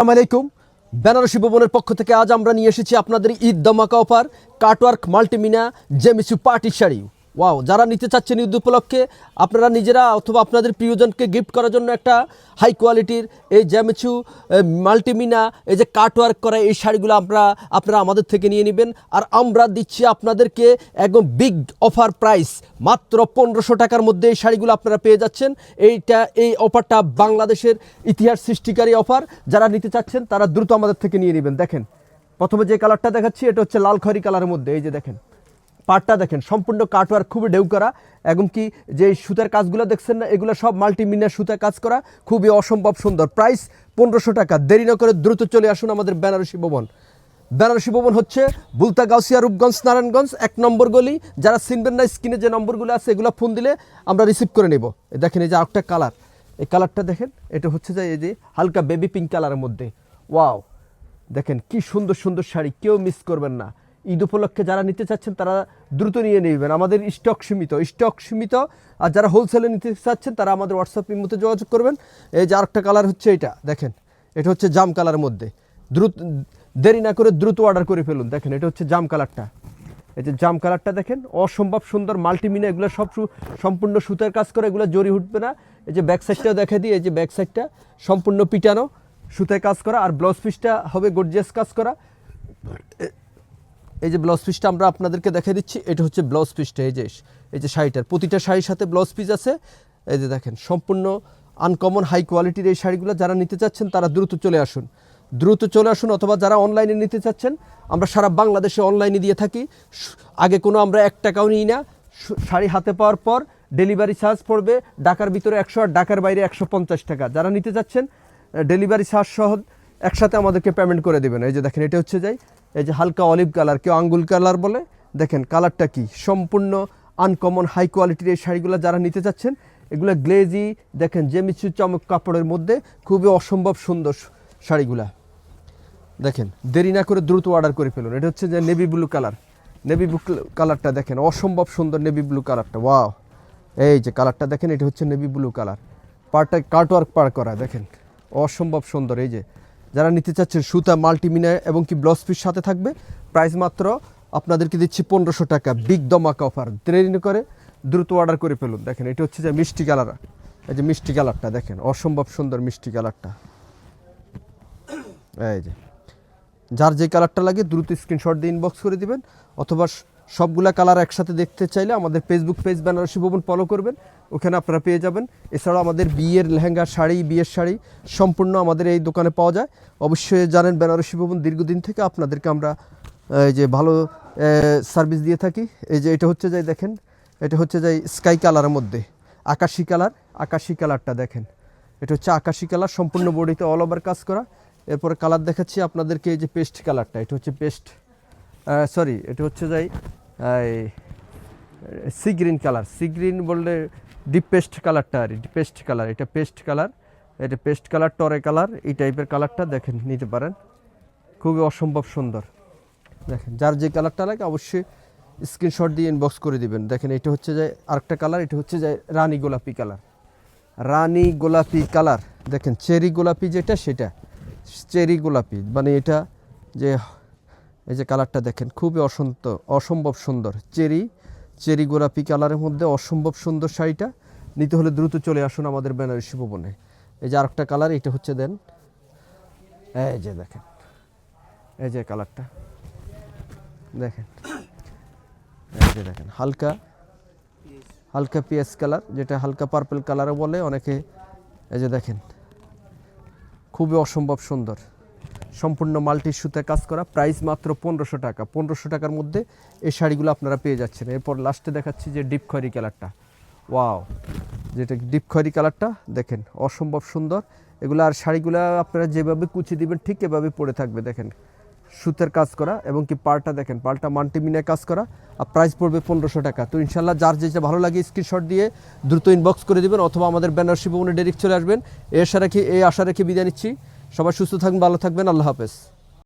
আসসালামু আলাইকুম। বেনারসি ভবনের পক্ষ থেকে আজ আমরা নিয়ে এসেছি আপনাদের ঈদ ধামাকা অফার কাটওয়ার্ক মাল্টিমিনা জেমিচু পার্টি শাড়ি। ওয়াও, যারা নিতে চাচ্ছেন ঈদ উপলক্ষে আপনারা নিজেরা অথবা আপনাদের প্রিয়জনকে গিফট করার জন্য একটা হাই কোয়ালিটির এই জেমিচু মাল্টিমিনা এই যে কাটওয়ার্ক করা এই শাড়িগুলো আপনারা আমাদের থেকে নিয়ে নেবেন। আর আমরা দিচ্ছি আপনাদেরকে একদম বিগ অফার প্রাইস, মাত্র 1500 টাকার মধ্যে এই শাড়িগুলো আপনারা পেয়ে যাচ্ছেন। এই অফারটা বাংলাদেশের ইতিহাস সৃষ্টিকারী অফার। যারা নিতে চাচ্ছেন তারা দ্রুত আমাদের থেকে নিয়ে নেবেন। দেখেন, প্রথমে যে কালারটা দেখাচ্ছি এটা হচ্ছে লাল খয়েরি কালারের মধ্যে। এই যে দেখেন পাটটা দেখেন, সম্পূর্ণ কাটওয়ার্ক, খুবই ঢেউ করা। এবং কি যে সুতার কাজগুলো দেখছেন না, এগুলো সব মাল্টিমিনা সুতার কাজ করা, খুবই অসম্ভব সুন্দর। প্রাইস 1500 টাকা। দেরি না করে দ্রুত চলে আসুন আমাদের বেনারসি ভবন। বেনারসি ভবন হচ্ছে বুলতা গাউসিয়া রূপগঞ্জ নারায়ণগঞ্জ 1 নম্বর গলি। যারা চিনবেন না, স্ক্রিনে যে নম্বরগুলো আছে এগুলো ফোন দিলে আমরা রিসিভ করে নেব। দেখেন এই যে আরেকটা কালার, এই কালারটা দেখেন, এটা হচ্ছে যে এই যে হালকা বেবি পিঙ্ক কালারের মধ্যে। ওয়াও, দেখেন কি সুন্দর সুন্দর শাড়ি, কেউ মিস করবেন না। ঈদ উপলক্ষে যারা নিতে চাচ্ছেন তারা দ্রুত নিয়ে নেবেন। আমাদের স্টক সীমিত। আর যারা হোলসেলে নিতে চাচ্ছেন তারা আমাদের হোয়াটসঅ্যাপ মধ্যে যোগাযোগ করবেন। এই যে আরেকটা কালার হচ্ছে এটা, দেখেন এটা হচ্ছে জাম কালারের মধ্যে। দেরি না করে দ্রুত অর্ডার করে ফেলুন। দেখেন এটা হচ্ছে জাম কালারটা, এই যে জাম কালারটা দেখেন, অসম্ভব সুন্দর মাল্টিমিনা। এগুলো সব সম্পূর্ণ সুতার কাজ করে, এগুলো জরি উঠবে না। এই যে ব্যাক সাইডটাও দেখা দিই, এই যে ব্যাক সাইডটা সম্পূর্ণ পিটানো সুতায় কাজ করা। আর ব্লাউজ পিসটা হবে গর্জিয়াস কাজ করা। এই যে ব্লাউজ পিসটা আমরা আপনাদেরকে দেখে দিচ্ছি, এটা হচ্ছে ব্লাউজ পিসটা। এই যে শাড়িটার প্রতিটা শাড়ির সাথে ব্লাউজ পিস আছে। এই যে দেখেন, সম্পূর্ণ আনকমন হাই কোয়ালিটির এই শাড়িগুলো যারা নিতে চাচ্ছেন তারা দ্রুত চলে আসুন। অথবা যারা অনলাইনে নিতে চাচ্ছেন, আমরা সারা বাংলাদেশে অনলাইনে দিয়ে থাকি। আগে কোনো আমরা 1 টাকাও নিই না। শাড়ি হাতে পাওয়ার পর ডেলিভারি চার্জ পড়বে ঢাকার ভিতরে 100 আর ঢাকার বাইরে 150 টাকা। যারা নিতে চাচ্ছেন ডেলিভারি চার্জ সহ একসাথে আমাদেরকে পেমেন্ট করে দেবেন। এই যে দেখেন, এটা হচ্ছে এই যে হালকা অলিভ কালার, কেউ আঙ্গুল কালার বলে। দেখেন কালারটা কি সম্পূর্ণ আনকমন হাই কোয়ালিটির এই শাড়িগুলো যারা নিতে চাচ্ছেন, এগুলো গ্লেজি দেখেন জেমিচু চমক কাপড়ের মধ্যে, খুবই অসম্ভব সুন্দর শাড়িগুলা। দেখেন দেরি না করে দ্রুত অর্ডার করে ফেলুন। এটা হচ্ছে যে নেভি ব্লু কালারটা দেখেন, অসম্ভব সুন্দর নেভি ব্লু কালারটা। ওয়াও, এই যে কালারটা দেখেন, এটা হচ্ছে নেভি ব্লু কালার, পার্টটা কাটওয়ার্ক করা। দেখেন অসম্ভব সুন্দর। এই যে যারা নিতে চাচ্ছেন সুতা মাল্টিমিনা এবং কি ব্লাউজ পিস সাথে থাকবে, প্রাইস মাত্র আপনাদেরকে দিচ্ছি 1500 টাকা। বিগ ধামাকা অফার, দেরি না করে দ্রুত অর্ডার করে ফেলুন। দেখেন এটা হচ্ছে যে মিষ্টি কালার, এই যে মিষ্টি কালারটা দেখেন, অসম্ভব সুন্দর মিষ্টি কালারটা। এই যে যার যে কালারটা লাগে দ্রুত স্ক্রিনশট দিয়ে ইনবক্স করে দিবেন। অথবা সবগুলা কালার একসাথে দেখতে চাইলে আমাদের ফেসবুক পেজ বেনারসি ভবন ফলো করবেন, ওখানে আপনারা পেয়ে যাবেন। এছাড়াও আমাদের বিয়ের লেহেঙ্গা শাড়ি, বিয়ের শাড়ি সম্পূর্ণ আমাদের এই দোকানে পাওয়া যায়। অবশ্যই জানেন বেনারসি ভবন দীর্ঘদিন থেকে আপনাদেরকে আমরা এই যে ভালো সার্ভিস দিয়ে থাকি। এই যে এটা হচ্ছে যে দেখেন, এটা হচ্ছে যে স্কাই কালারের মধ্যে আকাশি কালারটা দেখেন, এটা হচ্ছে আকাশি কালার, সম্পূর্ণ বডিতে অল ওভার কাজ করা। এরপরে কালার দেখাচ্ছি আপনাদেরকে, এই যে পেস্ট কালারটা, এটা হচ্ছে এটা হচ্ছে যাই সি গ্রিন বললে ডিপ পেস্ট কালারটা, আর পেস্ট কালার, এটা পেস্ট কালার টরে কালার, এই টাইপের কালারটা দেখেন, নিতে পারেন। খুবই অসম্ভব সুন্দর। দেখেন যার যে কালারটা লাগে অবশ্যই স্ক্রিনশট দিয়ে ইনবক্স করে দিবেন। দেখেন এটা হচ্ছে যে আরেকটা কালার, এটা হচ্ছে যে রানী গোলাপি কালার। দেখেন চেরি গোলাপি যেটা, সেটা চেরি গোলাপি, মানে এটা যে এই যে কালারটা দেখেন, খুবই অসম্ভব সুন্দর চেরি গোলাপি কালারের মধ্যে অসম্ভব সুন্দর শাড়িটা। নিতে হলে দ্রুত চলে আসুন আমাদের বেনারসি ভবনে। এই যে আরেকটা কালার, এটা হচ্ছে দেন এই যে দেখেন, এই যে কালারটা দেখেন, এই যে দেখেন হালকা পিএস কালার, যেটা হালকা পার্পল কালারও বলে অনেকে। এই যে দেখেন খুবই অসম্ভব সুন্দর, সম্পূর্ণ মাল্টি সুতায় কাজ করা। প্রাইস মাত্র 1500 টাকা। 1500 টাকার মধ্যে এই শাড়িগুলো আপনারা পেয়ে যাচ্ছেন। এরপর লাস্টে দেখাচ্ছি যে ডিপ খয়েরি কালারটা। ওয়াও, যেটা ডিপ খয়েরি কালারটা দেখেন, অসম্ভব সুন্দর এগুলো। আর শাড়িগুলো আপনারা যেভাবে কুচি দিবেন ঠিক এভাবে পরে থাকবে। দেখেন সুতার কাজ করা এবং কি পাড়টা দেখেন, পাড়টা মাল্টিমিনায় কাজ করা। আর প্রাইস পড়বে 1500 টাকা। তো ইনশাল্লাহ যার যেটা ভালো লাগে স্ক্রিনশট দিয়ে দ্রুত ইনবক্স করে দিবেন, অথবা আমাদের বেনারসি ভবনে ডাইরেক্ট চলে আসবেন। এই আশা রেখে বিদায় নিচ্ছি। সবাই সুস্থ থাকবেন, ভালো থাকবেন। আল্লাহ হাফেজ।